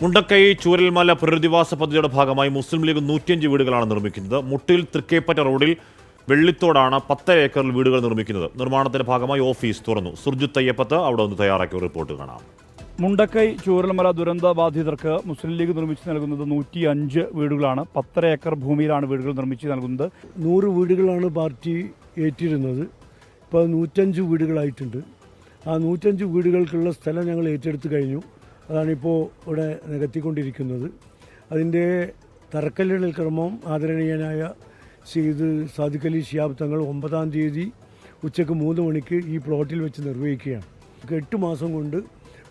മുണ്ടക്കൈ ചൂരൽമല പുനരധിവാസ പദ്ധതിയുടെ ഭാഗമായി മുസ്ലിം ലീഗ് 105 വീടുകളാണ് നിർമ്മിക്കുന്നത്. മുട്ടിൽ തൃക്കേപ്പറ്റ റോഡിൽ വെള്ളിത്തോടാണ് 10 ഏക്കറിൽ വീടുകൾ നിർമ്മിക്കുന്നത്. നിർമ്മാണത്തിന്റെ ഭാഗമായി ഓഫീസ് തുറന്നു. സുർജിത്ത് അയ്യപ്പത്ത് അവിടെ നിന്ന് തയ്യാറാക്കിയ റിപ്പോർട്ട് കാണാം. മുണ്ടക്കൈ ചൂരൽമല ദുരന്ത ബാധിതർക്ക് മുസ്ലിം ലീഗ് നിർമ്മിച്ചു നൽകുന്നത് 105 വീടുകളാണ്. 10 ഏക്കർ ഭൂമിയിലാണ് വീടുകൾ നിർമ്മിച്ചു നൽകുന്നത്. 100 വീടുകളാണ് പാർട്ടി ഏറ്റിരുന്നത്. ഇപ്പോൾ 105 വീടുകളായിട്ടുണ്ട്. ആ 105 വീടുകൾക്കുള്ള സ്ഥലം ഞങ്ങൾ ഏറ്റെടുത്ത് കഴിഞ്ഞു. അതാണിപ്പോൾ ഇവിടെ നികത്തിക്കൊണ്ടിരിക്കുന്നത്. അതിൻ്റെ തറക്കല്ലിടൽ ക്രമം ആദരണീയനായ സെയ്ദ് സാദിഖ് അലി ശിഹാബ് തങ്ങൾ 9-ാം തീയതി ഉച്ചയ്ക്ക് 3 മണിക്ക് ഈ പ്ലോട്ടിൽ വെച്ച് നിർവഹിക്കുകയാണ്. 8 മാസം കൊണ്ട്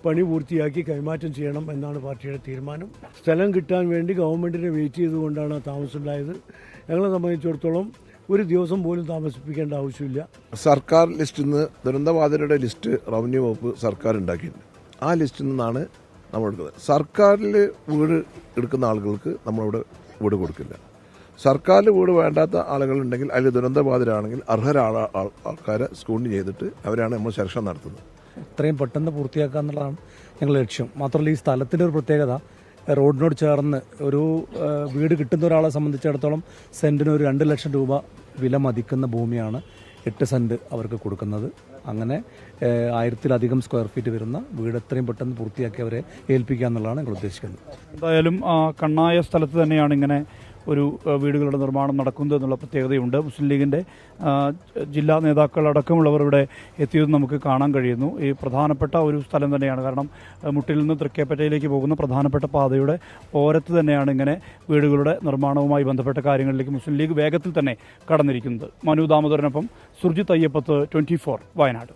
പണി പൂർത്തിയാക്കി കൈമാറ്റം ചെയ്യണം എന്നാണ് പാർട്ടിയുടെ തീരുമാനം. സ്ഥലം കിട്ടാൻ വേണ്ടി ഗവൺമെൻറ്റിനെ വെയിറ്റ് ചെയ്തുകൊണ്ടാണ് താമസമുണ്ടായത്. ഞങ്ങളെ സംബന്ധിച്ചിടത്തോളം ഒരു ദിവസം പോലും താമസിപ്പിക്കേണ്ട ആവശ്യമില്ല. സർക്കാർ ലിസ്റ്റിൽ നിന്ന് ദുരന്തബാധിതരുടെ ലിസ്റ്റ് റവന്യൂ വകുപ്പ് സർക്കാർ ഉണ്ടാക്കിയിട്ടുണ്ട്. ആ ലിസ്റ്റിൽ നിന്നാണ് നമ്മൾ എടുക്കുന്നത്. സർക്കാരിൽ വീട് എടുക്കുന്ന ആളുകൾക്ക് നമ്മളിവിടെ വീട് കൊടുക്കില്ല. സർക്കാരിൽ വീട് വേണ്ടാത്ത ആളുകളുണ്ടെങ്കിൽ അതിൽ ദുരന്തബാധിതരാണെങ്കിൽ അർഹരായ ആൾക്കാരെ സ്ക്രൂട്ടിനി ചെയ്തിട്ട് അവരാണ് നമ്മൾ സെലക്ഷൻ നടത്തുന്നത്. എത്രയും പെട്ടെന്ന് പൂർത്തിയാക്കുക എന്നുള്ളതാണ് ഞങ്ങളുടെ ലക്ഷ്യം. മാത്രമല്ല ഈ സ്ഥലത്തിൻ്റെ ഒരു പ്രത്യേകത, റോഡിനോട് ചേർന്ന് ഒരു വീട് കിട്ടുന്ന ഒരാളെ സംബന്ധിച്ചിടത്തോളം സെൻറ്റിന് ഒരു 2 ലക്ഷം രൂപ വില മതിക്കുന്ന ഭൂമിയാണ് 8 സെൻറ്റ് അവർക്ക് കൊടുക്കുന്നത്. അങ്ങനെ 1000-ലധികം സ്ക്വയർ ഫീറ്റ് വരുന്ന വീട് എത്രയും പെട്ടെന്ന് പൂർത്തിയാക്കി അവരെ ഏൽപ്പിക്കുക എന്നുള്ളതാണ് ഞങ്ങൾ ഉദ്ദേശിക്കുന്നത്. എന്തായാലും കണ്ണായ സ്ഥലത്ത് തന്നെയാണ് ഇങ്ങനെ ഒരു വീടുകളുടെ നിർമ്മാണം നടക്കുന്നത് എന്നുള്ള പ്രത്യേകതയുണ്ട്. മുസ്ലിം ലീഗിൻ്റെ ജില്ലാ നേതാക്കളടക്കമുള്ളവർ ഇവിടെ എത്തിയത് നമുക്ക് കാണാൻ കഴിയുന്നു. ഈ പ്രധാനപ്പെട്ട ഒരു സ്ഥലം തന്നെയാണ്. കാരണം മുട്ടിൽ നിന്ന് തൃക്കേപ്പറ്റയിലേക്ക് പോകുന്ന പ്രധാനപ്പെട്ട പാതയുടെ ഓരത്ത് തന്നെയാണ് ഇങ്ങനെ വീടുകളുടെ നിർമ്മാണവുമായി ബന്ധപ്പെട്ട കാര്യങ്ങളിലേക്ക് മുസ്ലിം ലീഗ് വേഗത്തിൽ തന്നെ കടന്നിരിക്കുന്നത്. മനു ദാമോദരനൊപ്പം സുർജിത്ത് അയ്യപ്പത്ത്, 24 വയനാട്.